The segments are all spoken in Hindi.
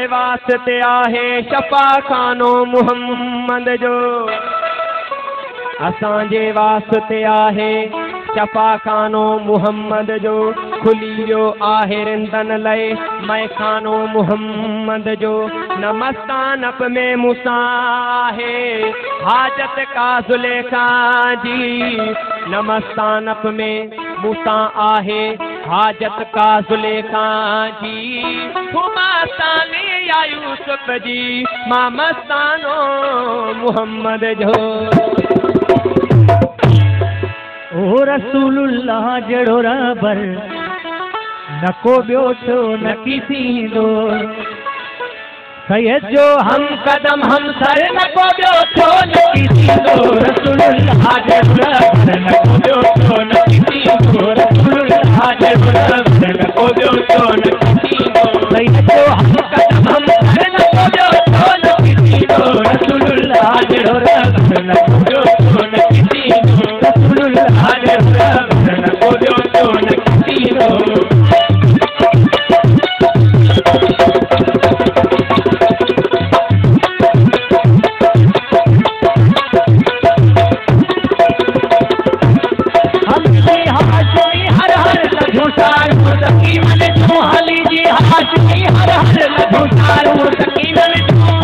वास्ते आहे शफा खानो मुहम्मद जो, असांजे वास्ते आहे शफा खानो मुहम्मद जो, खुली वियो आहे रिंदन लए मैं खानो मुहम्मद जो। न मस्तानप में मूसा है हाजत का जुलेखा जी, न मस्तानप में मूसा आहे हाजत का जुलेखा जी। मस्तानी या यूसुफ जी मां मस्तानो मुहम्मद जो। ओ रसूलुल्लाह जड़ो रबर न को ॿियो छो न की थींदो, सैयद जो हम कदम हम सर न को ॿियो छो न की थींदो। रसूलुल्लाह जड़ो रबर न को ॿियो छो न की थींदो, रसूलुल्लाह जड़ो रबर न को ॿियो छो न की थींदो। सैयद जो हम कदम हम सर न को ॿियो छो न की थींदो, रसूलुल्लाह जड़ो रबर न को ॿियो छो न की थींदो, रसूलुल्लाह जड़ो रबर न को ॿियो छो न की थींदो।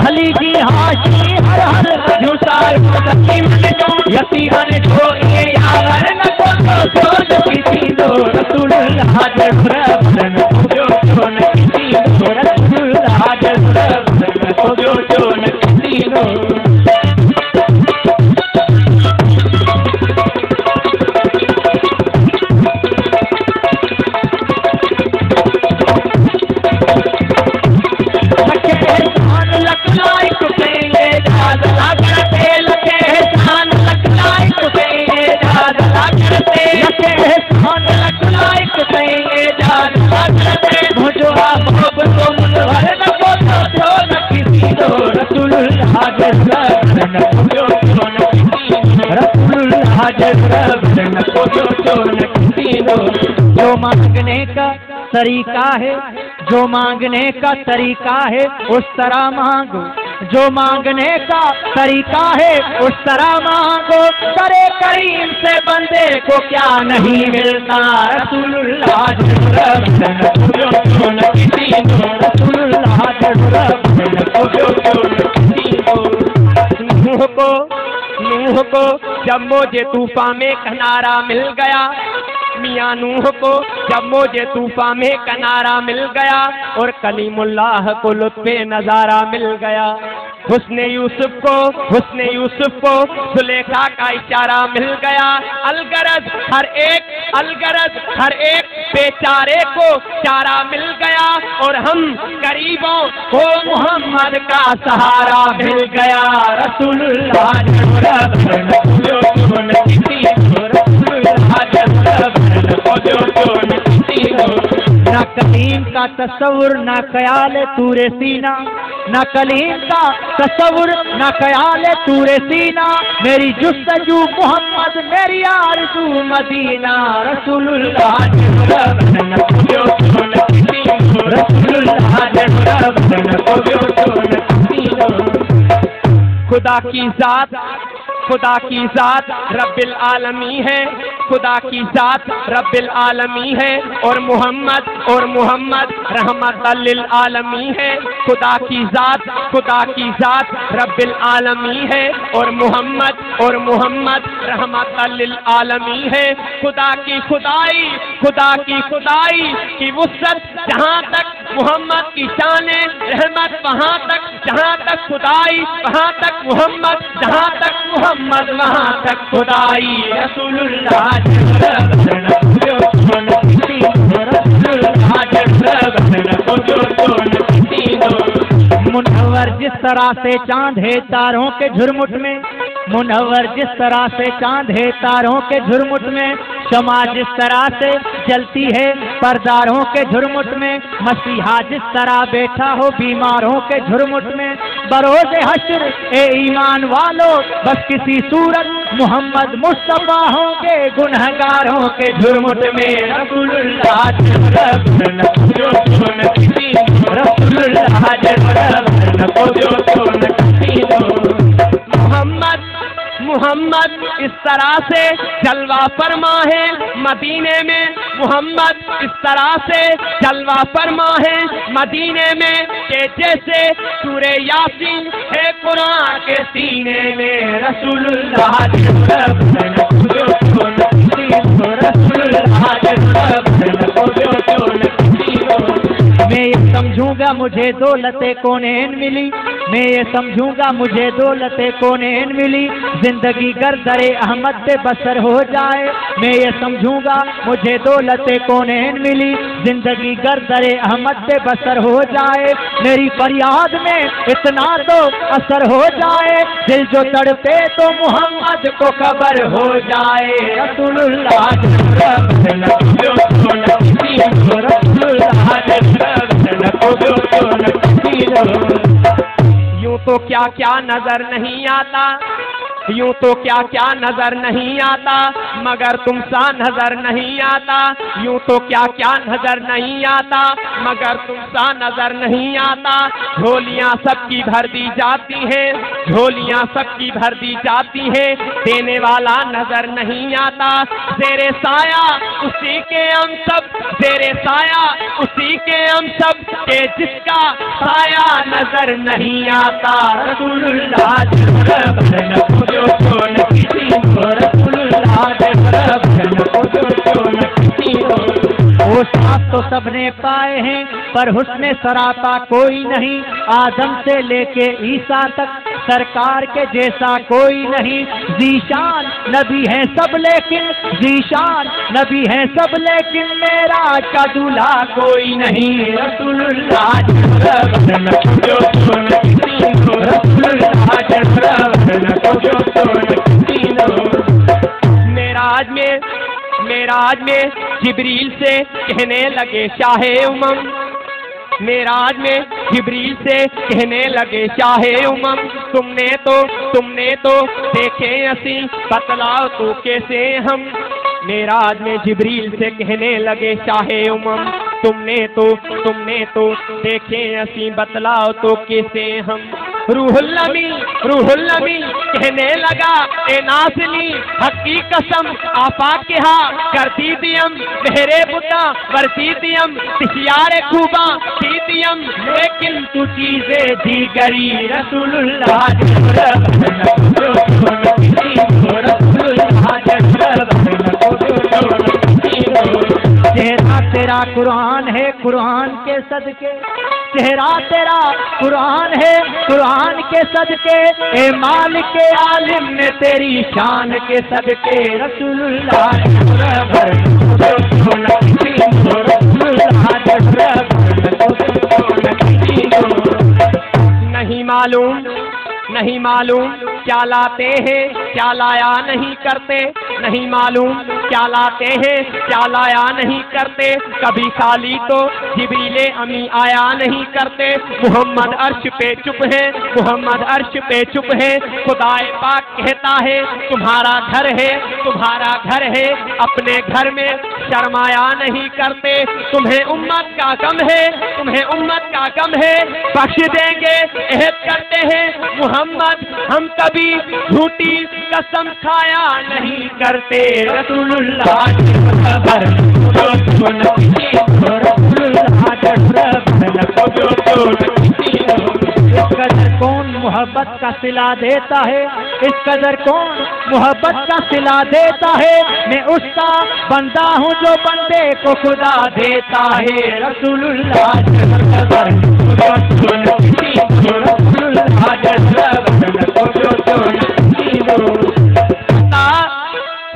हली जी हाशमी हर हर जुसार यतीमन जो ये यार न को तो किसी दो। रसूलुल्लाह जड़ो रबर न को ॿियो छो न की थींदो, रसूलुल्लाह जड़ो रबर न को ॿियो छो न की थींदो। जो मांगने का तरीका है, जो मांगने का तरीका है उस तरह मांगो, जो मांगने का तरीका है उस तरह मांगो। करे करीम से बंदे को क्या नहीं मिलता, रसूलुल्लाह जड़ो रबर न को ॿियो छो न की थींदो, रसूलुल्लाह जड़ो रबर न को ॿियो छो न की थींदो। नूह को जब मौजे तूफान में किनारा मिल गया, मियाँ नूह को जब मौजे तूफान में किनारा मिल गया और कलीमुल्लाह को लुत्फ़े नजारा मिल गया। हुस्ने यूसुफ को सुलेखा का इशारा मिल गया। अलगरज हर एक बेचारे को चारा मिल गया और हम गरीबों को मोहम्मद का सहारा मिल गया। रसूलुल्लाह जड़ो रबर न को ॿियो छो न की थींदो, रसूलुल्लाह जड़ो रबर न को ॿियो छो न की थींदो। न कलीम का तस्वुर न ख्याल तूरे सीना, न कलीम का तस्वुर न ख्याल तूरे सीना। मेरी जुस्तजू मोहम्मद मेरी आरज़ू मदीना, रसूलुल्लाह जड़ो रबर न को ॿियो छो न की थींदो, रसूलुल्लाह जड़ो रबर न को ॿियो छो न की थींदो। खुदा की ज़ात रब्बिल आलमी है, खुदा की ज़ात रब्बिल आलमी है और मोहम्मद रहमतल लिल आलमी है। खुदा की ज़ात रब्बिल आलमी है और मोहम्मद रहमतल लिल आलमी है। खुदा की खुदाई की वुसअत जहाँ तक मोहम्मद की शान रहमत वहाँ तक, जहाँ तक खुदाई वहाँ तक मोहम्मद, जहाँ तक मोहम्मद वहाँ तक खुदाई। रसूलुल्लाह जड़ो रबर न को ॿियो छो न की थींदो, मुनव्वर जिस तरह से चांद है तारों के झुरमुट में, मुनव्वर जिस तरह से चांद है तारों के झुरमुट में, शमा जिस तरह से जलती है परदारों के झुरमुट में, मसीहा जिस तरह बैठा हो बीमारों के झुरमुट में, बरोज़े हश्र ए ईमान वालों बस किसी सूरत मोहम्मद मुस्तफा होंगे गुनहगारों के झुरमुट में। रसूलुल्लाह मोहम्मद मोहम्मद इस तरह से जलवा फरमा है मदीने में, मोहम्मद इस तरह से जलवा फरमा है मदीने में कि जैसे सूरे यासीन है कुरान के सीने में। रसूलुल्लाह मैं ये समझूंगा मुझे दौलते कौनैन मिली, मैं ये समझूंगा मुझे दौलते कौनैन मिली, जिंदगी गर्दरे अहमद पे बसर हो जाए। मैं ये समझूंगा मुझे दौलते कौनैन मिली, जिंदगी गर्दरे अहमद पे बसर हो जाए। मेरी फरियाद में इतना तो असर हो जाए, दिल जो तड़पे तो मोहम्मद को खबर हो जाए। रसूलुल्लाह यूं तो क्या क्या नजर नहीं आता, यूं तो क्या क्या नजर नहीं आता, मगर तुम सा नजर नहीं आता। यूं तो क्या क्या नजर नहीं आता, मगर तुम सा नजर नहीं आता। झोलियां सबकी भर दी जाती हैं, झोलियां सबकी भर दी जाती हैं, देने वाला नजर नहीं आता। जेरे साया उसी के हम सब, जेरे साया उसी के हम सब, के जिसका साया नजर नहीं आता। रसूलुल्लाह वो साथ तो सबने पाए हैं पर हुस्ने सरापा कोई नहीं, आदम से लेके ईसा तक सरकार के जैसा कोई नहीं। जीशान नबी है सब लेकिन, जीशान नबी है सब लेकिन, मेरा का दूल्हा कोई नहीं। रसूलुल्लाह मेराज में जिब्रील से कहने लगे शाहे उमम, मेराज में जिब्रील से कहने लगे शाहे उमम, तुमने तो देखे असी बतलाओ तो कैसे हम। मेराज में जिब्रील से कहने लगे शाहे उमम, तुमने तो देखे असी बतलाओ तो कैसे हम। रूहुल अमी कहने लगा ए नासली हकी कसम आपा के हा करती दियम मेरे बुता वर्ती दियम तियारे खूबा दी दियम, लेकिन तू चीजें दी गरी। रसूलुल्लाह चेहरा तेरा कुरान है कुरान के सदके, चेहरा तेरा कुरान है कुरान के सदके, ए मालिक के आलिम ने तेरी शान के सदके। रसूलुल्लाह नहीं मालूम क्या लाते हैं क्या लाया नहीं करते, नहीं मालूम क्या लाते हैं क्या लाया नहीं करते। कभी खाली तो जिब्रीले अमी आया नहीं करते। मोहम्मद अर्श पे चुप है, मोहम्मद अर्श पे चुप है। खुदाए पाक कहता है तुम्हारा घर है, अपने घर में शर्माया नहीं करते। तुम्हें उम्मत का गम है, तुम्हें उम्मत का गम है, बख्श देंगे अहद करते हैं मोहम्मद, हम कभी झूठी कसम खाया नहीं करते। रसूलुल्लाह इस कदर कौन मोहब्बत का सिला देता है, इस कदर कौन मोहब्बत का सिला देता है। मैं उसका बंदा हूँ जो बंदे को खुदा देता है। रसूलुल्लाह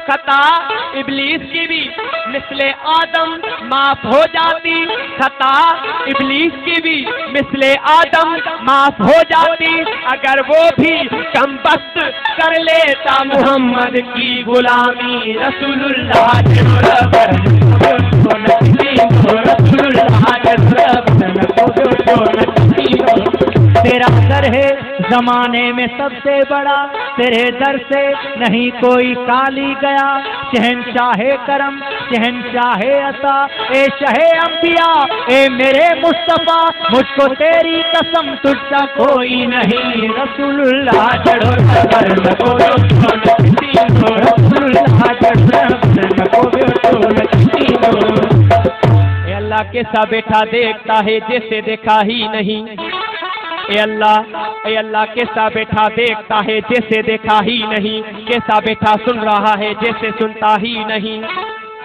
खता इब्लीस की भी मिसले आदम माफ हो जाती, खता इब्लीस की भी मिसले आदम माफ हो जाती, अगर वो भी कमबख्त कर लेता मोहम्मद की गुलामी। रसूलुल्लाह तेरा दर है जमाने में सबसे बड़ा, तेरे दर से नहीं कोई काली गया। शहंशाहे करम शहंशाहे अता ए शहे अंबिया ए मेरे मुस्तफा, मुझको तेरी कसम तुझसा कोई नहीं। रसूलुल्लाह जड़ो सबर लगो रसूलुल्लाह अल्लाह कैसा बैठा देखता है जैसे देखा ही नहीं। ए अल्लाह कैसा बैठा देखता है जैसे देखा ही नहीं, कैसा बैठा सुन रहा है जैसे सुनता ही नहीं।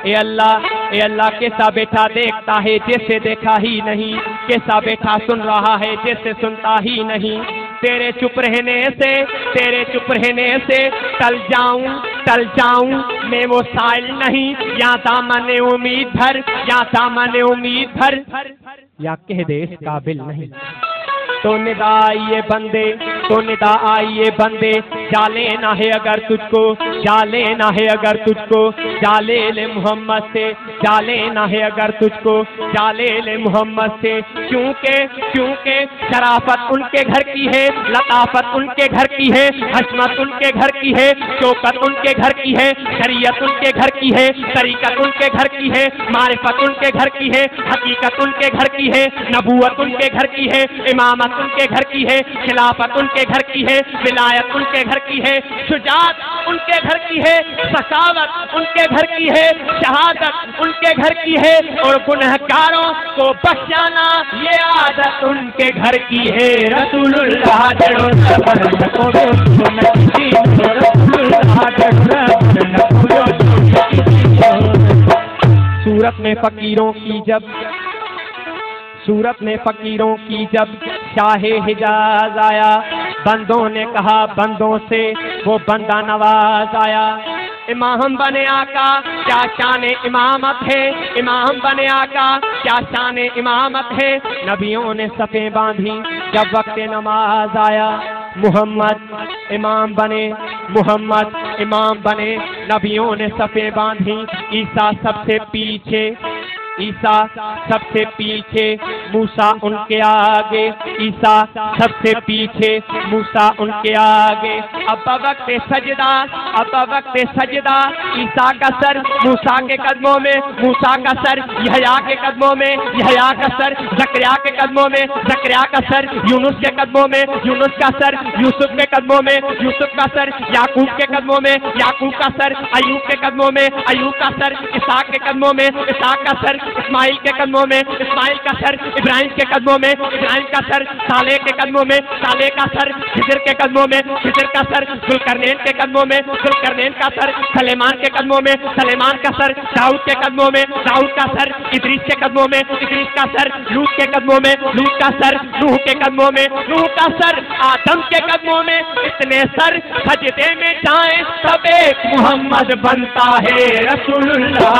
ए अल्लाह कैसा बैठा देखता है जैसे देखा ही नहीं, कैसा बैठा सुन रहा है जैसे सुनता ही नहीं। तेरे चुप रहने से टल जाऊं मैं वो साइल नहीं, या दामने उम्मीद भर, या दामने उम्मीद भर, या कह दे इस काबिल नहीं। तो निदा आइए बंदे, जा लेना है अगर तुझको, जा लेना है अगर तुझको, जा ले मोहम्मद से, जा लेना है अगर तुझको, जा ले मोहम्मद से। क्योंकि शराफत उनके घर की है, लताफत उनके घर की है, हशमत उनके घर की है, शौकत उनके घर की है, शरीयत उनके घर की है, तरीकत उनके घर की है, मारिफत उनके घर की है, हकीकत उनके घर की है, नबूवत उनके घर की है, इमामत उनके घर की है, खिलाफत उनके घर की है, विलायत उनके घर की है, शुजात उनके घर की है, सखावत उनके घर की है, शहादत उनके घर की है, और गुनहगारों को बख्शाना ये आदत उनके घर की है। रसूलुल्लाह सूरत में फकीरों की जब शाहे हिजाज आया, बंदों ने कहा बंदों से वो बंदा नवाज आया। इमाम बने आका क्या शान इमामत है, इमाम बने आका क्या शान इमामत है। नबियों ने सफ़े बांधी जब वक्त नमाज आया, मोहम्मद इमाम बने, नबियों ने सफ़े बांधी। ईसा सबसे पीछे, मूसा उनके आगे, ईसा सबसे पीछे, मूसा उनके आगे। अब वक्त सजदा, ईसा का सर मूसा के कदमों में, मूसा का सर यहया के कदमों में, यहया का सर जकरिया के कदमों में, जकरिया का सर यूनुस के कदमों में, यूनुस का सर यूसुफ के कदमों में, यूसुफ का सर याकूब के कदमों में, याकूब का सर अयूब के कदमों में, अयूब का सर इसहाक के कदमों में, इसहाक का सर इस्माइल के कदमों में, इस्माइल का सर इब्राहिम के कदमों में, इब्राहिम का सर सालेह के कदमों में, सालेह का सर हिजर के कदमों में, हिजर का सर जुल्करनैन के कदमों में, जुल्करनैन का सर सलेमान के कदमों में, सलेमान का सर दाऊद के कदमों में, दाऊद का सर इद्रीस के कदमों में, इद्रीस का सर लूत के कदमों में, लूत का सर नूह के कदमों में, नूह का सर आदम के कदमों में। इतने सर सजदे में जाए तब एक मोहम्मद बनता है। रसूलुल्लाह